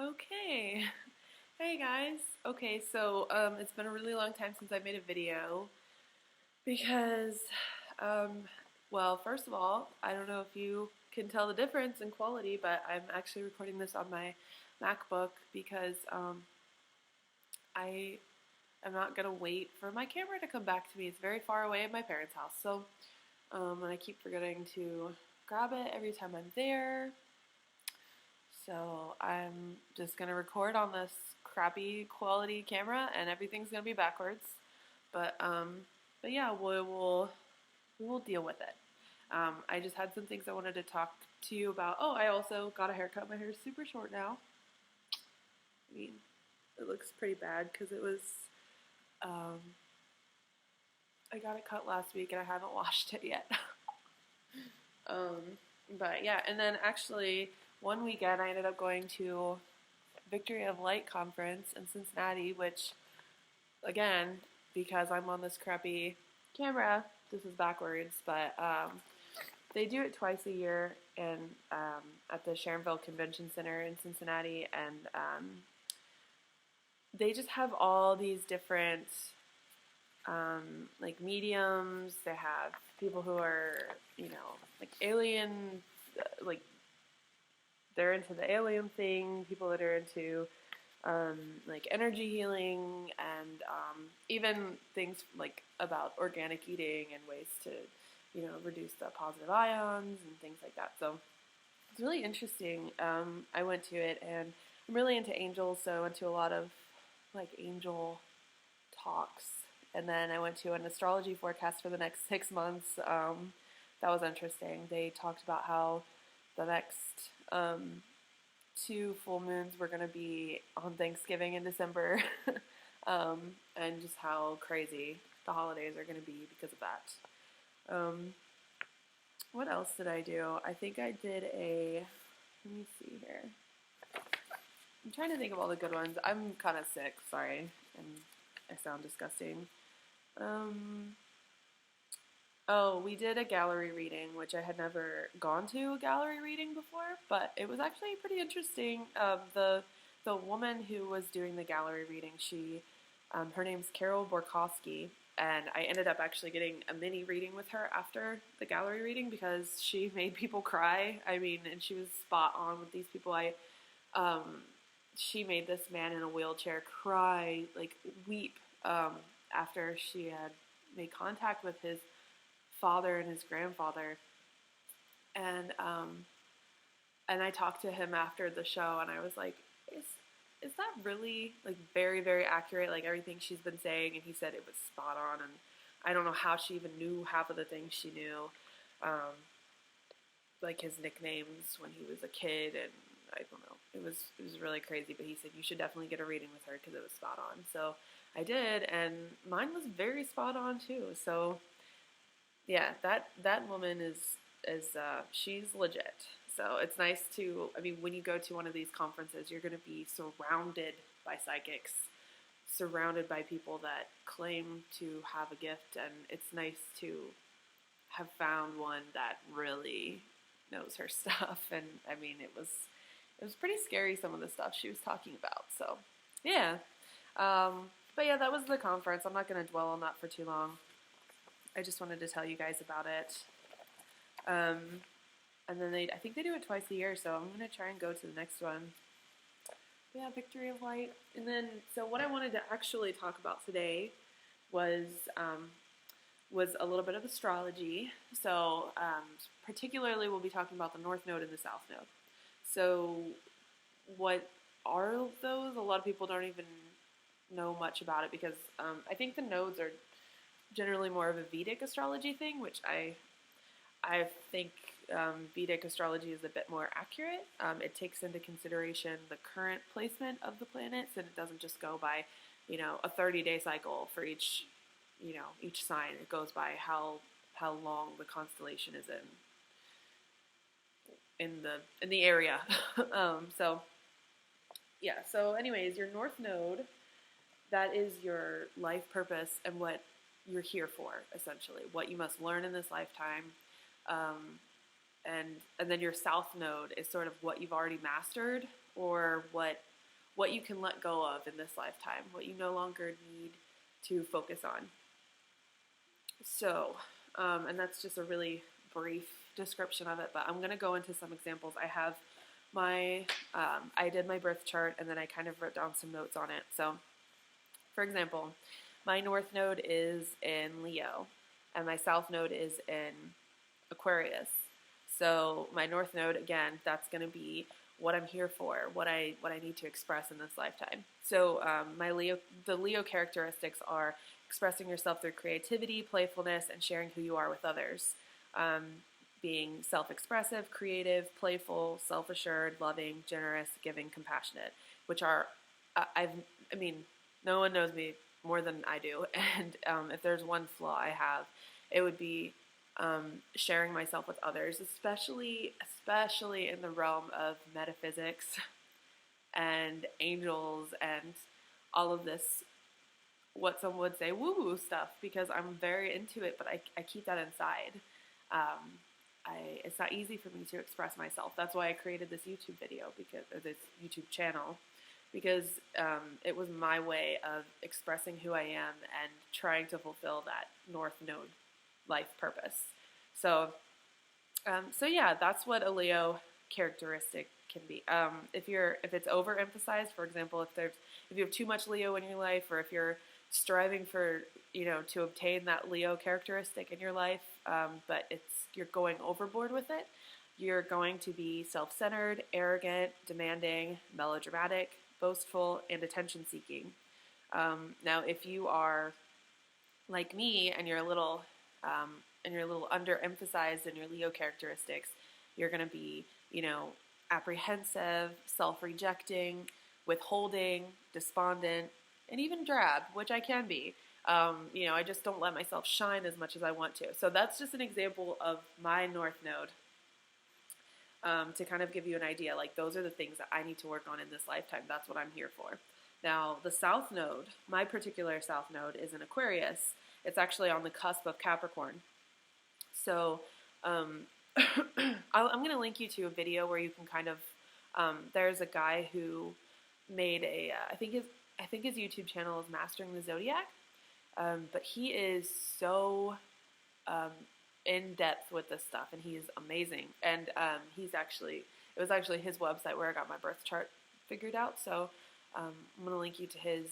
Okay. Hey guys. Okay, so it's been a really long time since I made a video because um well, first of all, I don't know if you can tell the difference in quality, but I'm actually recording this on my MacBook because I am not gonna wait for my camera to come back to me. It's very far away at my parents' house. So and I keep forgetting to grab it every time I'm there. So I'm just gonna record on this crappy quality camera, and everything's gonna be backwards. But yeah, we will deal with it. I just had some things I wanted to talk to you about. Oh, I also got a haircut. My hair is super short now. I mean, it looks pretty bad because it was. Um, I got it cut last week and I haven't washed it yet. But yeah, and then actually one weekend I ended up going to Victory of Light conference in Cincinnati, which again, because I'm on this crappy camera, this is backwards, but they do it twice a year at the Sharonville Convention Center in Cincinnati, and they just have all these different like mediums. They have people who are, like alien, like they're into the alien thing, people that are into like energy healing, and even things like about organic eating and ways to, reduce the positive ions and things like that. So it's really interesting. I went to it, and I'm really into angels, so I went to a lot of like angel talks. And then I went to an astrology forecast for the next 6 months. That was interesting. They talked about how the next two full moons were going to be on Thanksgiving in December, and just how crazy the holidays are going to be because of that. What else did I do? I think I did let me see here. I'm trying to think of all the good ones. I'm kind of sick, sorry, and I sound disgusting. Oh, we did a gallery reading, which I had never gone to a gallery reading before, but it was actually pretty interesting. The woman who was doing the gallery reading, her name's Carol Borkowski, and I ended up actually getting a mini reading with her after the gallery reading because she made people cry. I mean, and she was spot on with these people. She made this man in a wheelchair cry, like weep, after she had made contact with his father and his grandfather, and I talked to him after the show, and I was like, is that really like very, very accurate, like everything she's been saying? And he said it was spot on, and I don't know how she even knew half of the things she knew, like his nicknames when he was a kid, and I don't know, it was really crazy. But he said you should definitely get a reading with her because it was spot on. So I did, and mine was very spot on too. So yeah, that woman is she's legit. So it's nice to, I mean, when you go to one of these conferences, you're going to be surrounded by psychics, surrounded by people that claim to have a gift, and it's nice to have found one that really knows her stuff. And I mean, it was pretty scary, some of the stuff she was talking about. So yeah, but yeah, that was the conference. I'm not going to dwell on that for too long. I just wanted to tell you guys about it. And then I think they do it twice a year, so I'm going to try and go to the next one. Yeah, Victory of Light. And then, so what I wanted to actually talk about today was a little bit of astrology. So particularly we'll be talking about the North Node and the South Node. So what are those? A lot of people don't even know much about it because I think the nodes are generally more of a Vedic astrology thing, which I think Vedic astrology is a bit more accurate. It takes into consideration the current placement of the planets, and it doesn't just go by, a 30-day cycle for each sign. It goes by how long the constellation is in the area. So yeah. So anyways, your North Node, that is your life purpose and what you're here for, essentially, what you must learn in this lifetime. And then your South Node is sort of what you've already mastered, or what what you can let go of in this lifetime, what you no longer need to focus on. So, and that's just a really brief description of it, but I'm going to go into some examples. I have I did my birth chart, and then I kind of wrote down some notes on it. So, for example, my north node is in Leo, and my south node is in Aquarius. So my north node, again, that's going to be what I'm here for, what I need to express in this lifetime. So the Leo characteristics are expressing yourself through creativity, playfulness, and sharing who you are with others. Being self-expressive, creative, playful, self-assured, loving, generous, giving, compassionate, which are, no one knows me more than I do, and if there's one flaw I have, it would be sharing myself with others, especially in the realm of metaphysics and angels and all of this, what some would say woo-woo stuff, because I'm very into it, but I keep that inside. It's not easy for me to express myself. That's why I created this YouTube video, or this YouTube channel, because it was my way of expressing who I am and trying to fulfill that North Node life purpose. So yeah, that's what a Leo characteristic can be. If it's overemphasized, for example, if you have too much Leo in your life, or if you're striving for, to obtain that Leo characteristic in your life, but you're going overboard with it, you're going to be self-centered, arrogant, demanding, melodramatic, boastful, and attention-seeking. Now, if you are like me and you're a little underemphasized in your Leo characteristics, you're going to be, apprehensive, self-rejecting, withholding, despondent, and even drab, which I can be. I just don't let myself shine as much as I want to. So that's just an example of my North Node, to kind of give you an idea. Like, those are the things that I need to work on in this lifetime. That's what I'm here for. Now, the South Node, my particular South Node, is in Aquarius. It's actually on the cusp of Capricorn. So I'm going to link you to a video where you can kind of, there's a guy who made I think his YouTube channel is Mastering the Zodiac, but he is so in depth with this stuff, and he's amazing. And it was actually his website where I got my birth chart figured out. So I'm going to link you to his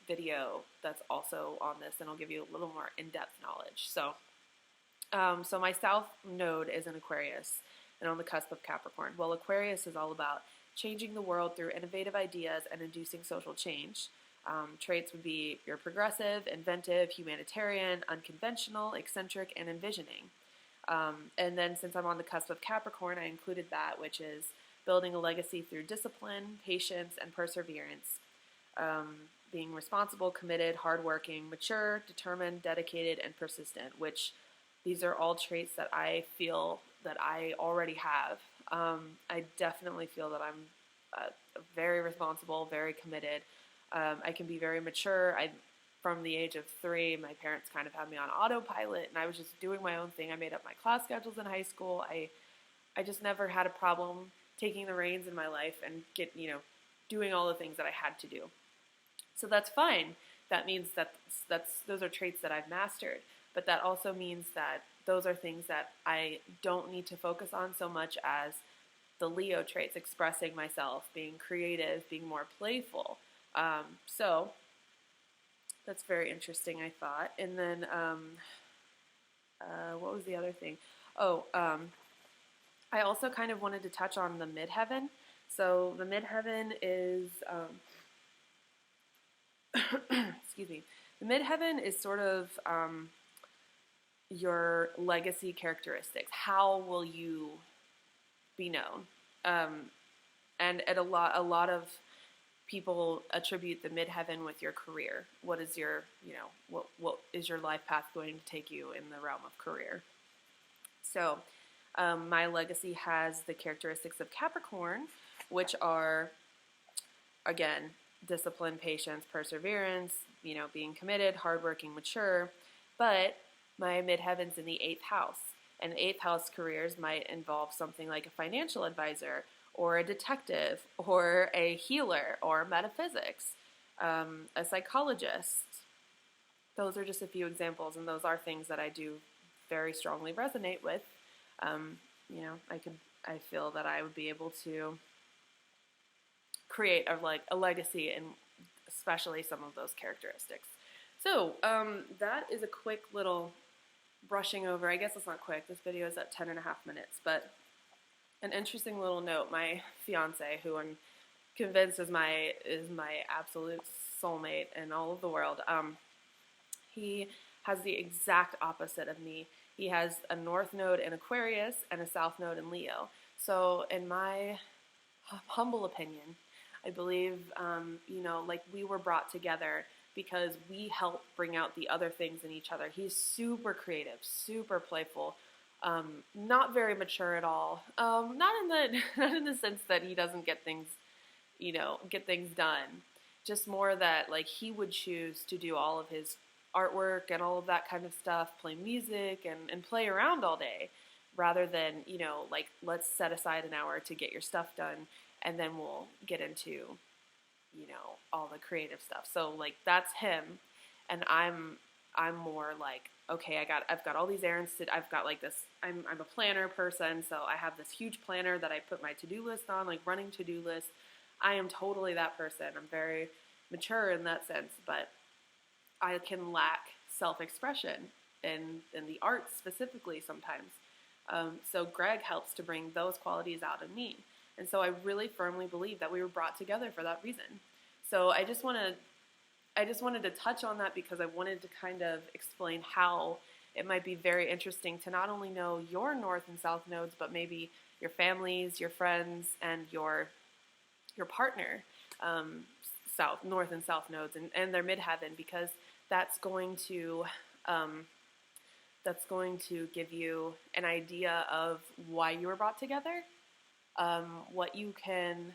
video that's also on this, and I'll give you a little more in-depth knowledge. So my South Node is in Aquarius and on the cusp of Capricorn. Well, Aquarius is all about changing the world through innovative ideas and inducing social change. Traits would be you're progressive, inventive, humanitarian, unconventional, eccentric, and envisioning. And then since I'm on the cusp of Capricorn, I included that, which is building a legacy through discipline, patience, and perseverance. Being responsible, committed, hardworking, mature, determined, dedicated, and persistent, which these are all traits that I feel that I already have. I definitely feel that I'm very responsible, very committed. I can be very mature. From the age of 3, my parents kind of had me on autopilot, and I was just doing my own thing. I made up my class schedules in high school. I just never had a problem taking the reins in my life and doing all the things that I had to do. So that's fine. That means those are traits that I've mastered. But that also means that those are things that I don't need to focus on so much as the Leo traits, expressing myself, being creative, being more playful. So that's very interesting, I thought. And then what was the other thing? I also kind of wanted to touch on the Midheaven. So the Midheaven is, excuse me, the Midheaven is sort of your legacy characteristics. How will you be known? And a lot of people attribute the Midheaven with your career. What is your, what is your life path going to take you in the realm of career? So my legacy has the characteristics of Capricorn, which are, again, discipline, patience, perseverance, being committed, hardworking, mature. But my Midheaven's in the 8th house. And 8th house careers might involve something like a financial advisor or a detective, or a healer, or metaphysics, a psychologist. Those are just a few examples, and those are things that I do very strongly resonate with. You know, I feel that I would be able to create a legacy in especially some of those characteristics. So that is a quick little brushing over. I guess it's not quick. This video is at 10.5 minutes, but an interesting little note. My fiance, who I'm convinced is my absolute soulmate in all of the world, he has the exact opposite of me. He has a north node in Aquarius and a south node in Leo. So in my humble opinion, I believe, you know, like we were brought together because we help bring out the other things in each other. He's super creative, super playful, not very mature at all. Not in the sense that he doesn't get things, you know, get things done. Just more that like he would choose to do all of his artwork and all of that kind of stuff, play music and play around all day, rather than, you know, like let's set aside an hour to get your stuff done and then we'll get into, you know, all the creative stuff. So like that's him, and I'm more like, okay, I've got all these errands to, I've got like this, I'm a planner person, so I have this huge planner that I put my to-do list on, like running to-do list. I am totally that person. I'm very mature in that sense, but I can lack self-expression in the arts specifically sometimes. So Greg helps to bring those qualities out in me. And so I really firmly believe that we were brought together for that reason. So I just wanted to touch on that because I wanted to kind of explain how it might be very interesting to not only know your north and south nodes, but maybe your families, your friends, and your partner, north and south nodes, and their midheaven, because that's going to give you an idea of why you were brought together, what you can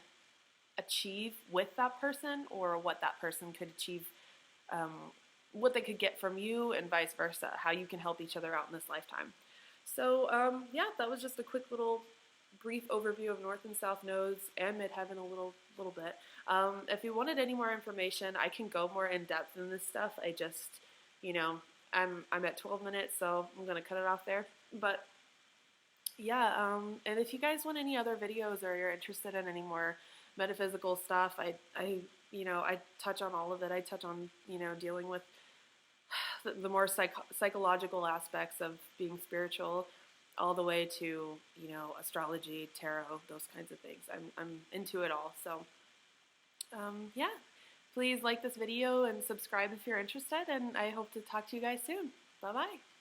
achieve with that person, or what that person could achieve, what they could get from you, and vice versa, how you can help each other out in this lifetime. So yeah, that was just a quick little brief overview of north and south nodes and midheaven a little bit. If you wanted any more information, I can go more in depth in this stuff. I just, you know, I'm at 12 minutes, so I'm gonna cut it off there. But yeah, and if you guys want any other videos, or you're interested in any more metaphysical stuff, I you know, I touch on all of it. I touch on, you know, dealing with the more psychological aspects of being spiritual, all the way to, you know, astrology, tarot, those kinds of things. I'm into it all. So yeah, please like this video and subscribe if you're interested, and I hope to talk to you guys soon. Bye-bye.